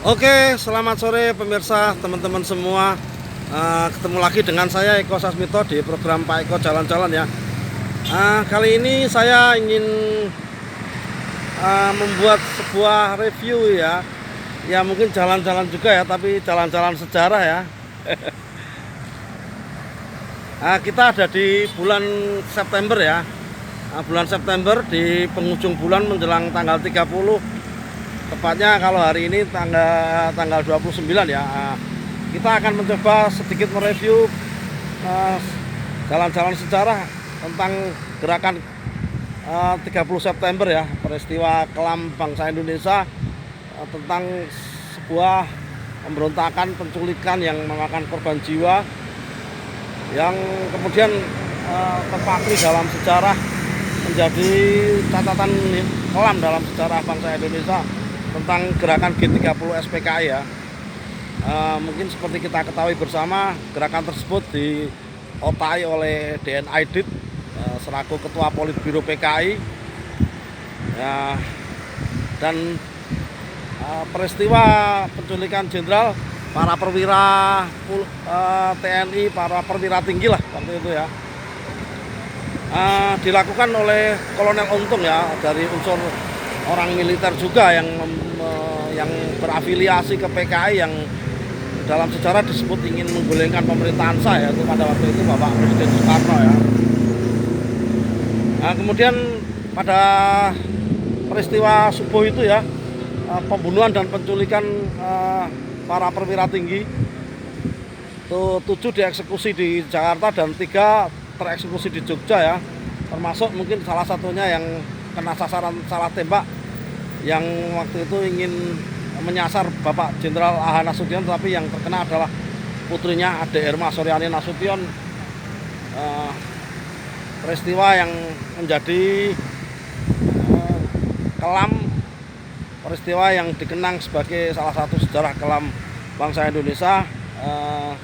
Oke, selamat sore pemirsa, teman-teman semua. Ketemu lagi dengan saya Eko Sasmito di program Pak Eko Jalan-Jalan ya. Kali ini saya ingin membuat sebuah review ya. Ya mungkin jalan-jalan juga ya, tapi jalan-jalan sejarah ya. Kita ada di bulan September ya. Bulan September di penghujung bulan menjelang tanggal 30. Tepatnya kalau hari ini tanggal 29 ya. Kita akan mencoba sedikit mereview jalan-jalan sejarah tentang gerakan 30 September ya, peristiwa kelam bangsa Indonesia, tentang sebuah pemberontakan penculikan yang memakan korban jiwa, yang kemudian terpatri dalam sejarah menjadi catatan kelam dalam sejarah bangsa Indonesia tentang gerakan G30 SPKI ya. Mungkin seperti kita ketahui bersama, gerakan tersebut diotai oleh DN Aidit selaku Ketua Politbiro PKI ya, dan peristiwa penculikan jenderal, para perwira TNI, para perwira tinggi lah waktu itu ya, dilakukan oleh Kolonel Untung ya, dari unsur orang militer juga yang berafiliasi ke PKI, yang dalam sejarah disebut ingin menggulingkan pemerintahan saya itu pada waktu itu Bapak Presiden Soekarno ya. Kemudian pada peristiwa subuh itu ya, pembunuhan dan penculikan para perwira tinggi itu 7 dieksekusi di Jakarta dan 3 tereksekusi di Jogja ya, termasuk mungkin salah satunya yang kena sasaran salah tembak, yang waktu itu ingin menyasar Bapak Jenderal A.H. Nasution, tapi yang terkena adalah putrinya Ade Irma Suryani Nasution. Peristiwa yang menjadi kelam, peristiwa yang dikenang sebagai salah satu sejarah kelam bangsa Indonesia,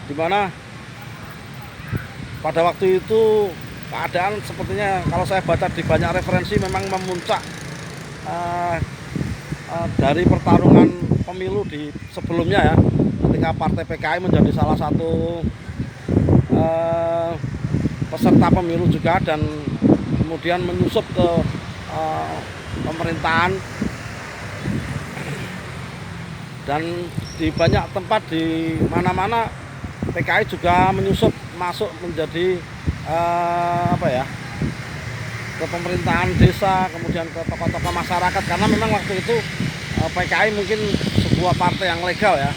di mana pada waktu itu keadaan sepertinya, kalau saya baca di banyak referensi, memang memuncak dari pertarungan pemilu di sebelumnya ya, ketika Partai PKI menjadi salah satu peserta pemilu juga, dan kemudian menyusup ke pemerintahan, dan di banyak tempat di mana-mana PKI juga menyusup masuk menjadi ke pemerintahan desa, kemudian ke tokoh-tokoh masyarakat, karena memang waktu itu PKI mungkin sebuah partai yang legal ya,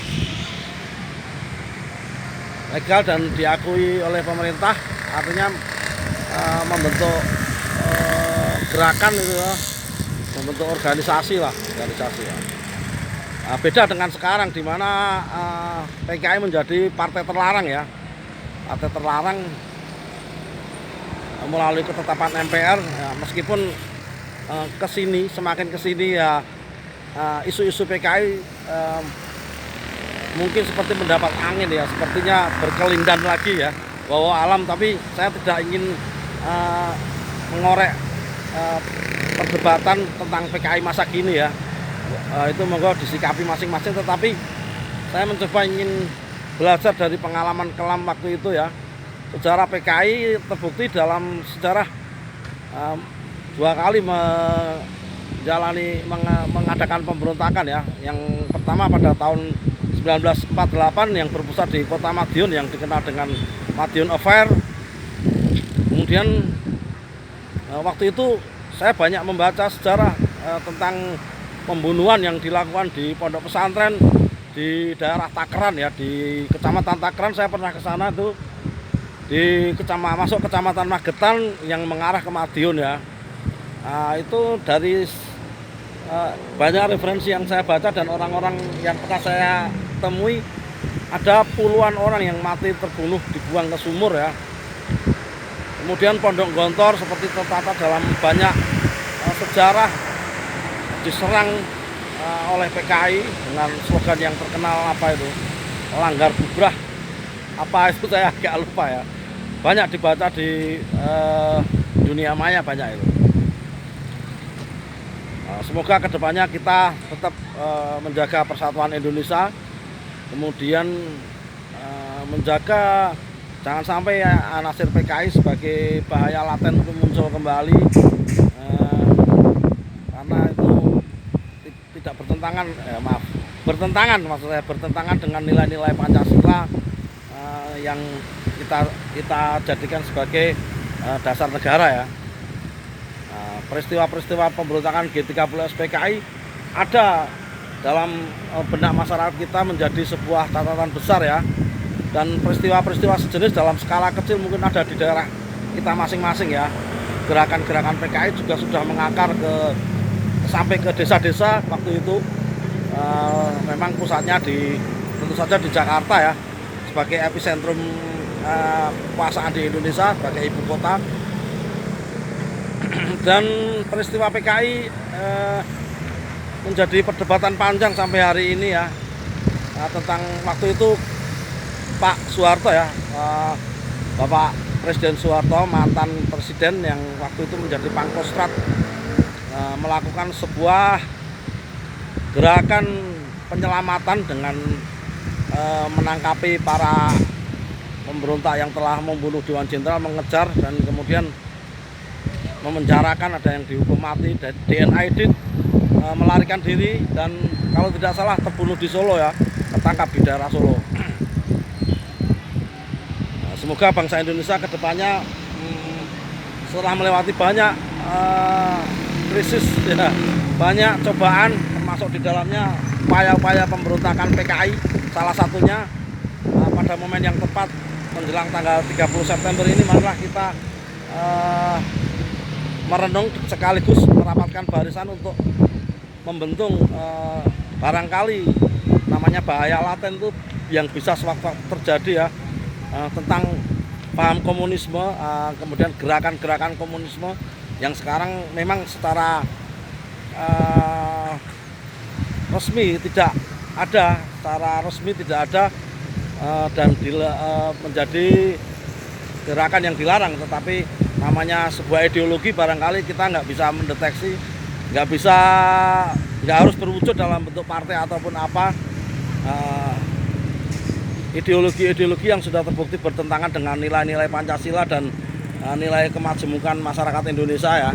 legal dan diakui oleh pemerintah, artinya membentuk gerakan itu ya, membentuk organisasi lah, organisasi ya. Beda dengan sekarang di mana PKI menjadi partai terlarang ya, partai terlarang melalui ketetapan MPR ya, meskipun semakin kesini ya, isu-isu PKI mungkin seperti mendapat angin ya, sepertinya berkelindan lagi ya, bawa alam. Tapi saya tidak ingin mengorek perdebatan tentang PKI masa kini ya, itu monggo disikapi masing-masing, tetapi saya mencoba ingin belajar dari pengalaman kelam waktu itu ya. Sejarah PKI terbukti dalam sejarah 2 kali mengadakan pemberontakan ya. Yang pertama pada tahun 1948 yang berpusat di kota Madiun yang dikenal dengan Madiun Affair. Kemudian waktu itu saya banyak membaca sejarah tentang pembunuhan yang dilakukan di pondok pesantren di daerah Takeran ya, di Kecamatan Takeran. Saya pernah ke sana tuh, masuk Kecamatan Magetan yang mengarah ke Madiun ya. Itu dari banyak referensi yang saya baca dan orang-orang yang pernah saya temui, ada puluhan orang yang mati terbunuh dibuang ke sumur ya. Kemudian Pondok Gontor seperti tertata dalam banyak sejarah diserang oleh PKI dengan slogan yang terkenal apa itu, langgar bubrah, apa itu saya agak lupa ya. Banyak dibaca di dunia maya, banyak itu. Semoga kedepannya kita tetap menjaga persatuan Indonesia, kemudian menjaga jangan sampai anasir PKI sebagai bahaya laten itu muncul kembali, karena itu tidak bertentangan, bertentangan dengan nilai-nilai Pancasila yang kita jadikan sebagai dasar negara ya. Peristiwa-peristiwa pemberontakan G30 PKI ada dalam benak masyarakat kita menjadi sebuah catatan besar ya, dan peristiwa-peristiwa sejenis dalam skala kecil mungkin ada di daerah kita masing-masing ya. Gerakan-gerakan PKI juga sudah mengakar sampai ke desa-desa. Waktu itu memang pusatnya tentu saja di Jakarta ya, sebagai epicentrum kekuasaan di Indonesia, sebagai ibu kota. Dan peristiwa PKI menjadi perdebatan panjang sampai hari ini ya, tentang waktu itu Pak Soeharto ya, Bapak Presiden Soeharto, mantan presiden yang waktu itu menjadi Pangkostrat, melakukan sebuah gerakan penyelamatan dengan menangkapi para pemberontak yang telah membunuh Dewan Jenderal, mengejar dan kemudian memenjarakan, ada yang dihukum mati, DNAID, melarikan diri, dan kalau tidak salah terbunuh di Solo ya, tertangkap di daerah Solo. Semoga bangsa Indonesia kedepannya setelah melewati banyak krisis ya, banyak cobaan, termasuk di dalamnya upaya-upaya pemberontakan PKI, salah satunya pada momen yang tepat menjelang tanggal 30 September ini, marilah kita merenung sekaligus merapatkan barisan untuk membentuk barangkali namanya bahaya laten itu yang bisa sewaktu-waktu terjadi ya, tentang paham komunisme, kemudian gerakan-gerakan komunisme yang sekarang memang secara resmi tidak ada, dan menjadi gerakan yang dilarang, tetapi namanya sebuah ideologi barangkali kita nggak bisa mendeteksi, nggak harus berwujud dalam bentuk partai ataupun apa, ideologi-ideologi yang sudah terbukti bertentangan dengan nilai-nilai Pancasila dan nilai kemajemukan masyarakat Indonesia ya.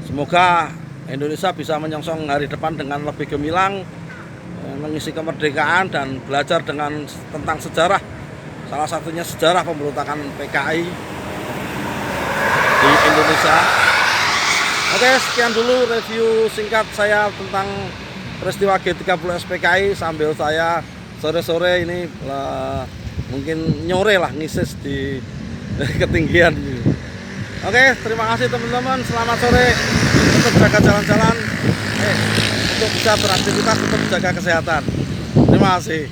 Semoga Indonesia bisa menyongsong hari depan dengan lebih gemilang, mengisi kemerdekaan dan belajar tentang sejarah, salah satunya sejarah pemberontakan PKI di Indonesia. Oke, sekian dulu review singkat saya tentang peristiwa G30 PKI sambil saya sore-sore ini mungkin nyore lah ngisis di ketinggian. Oke, terima kasih teman-teman, selamat sore, tetap jaga jalan-jalan, untuk bisa beraktivitas, tetap jaga kesehatan. Terima kasih.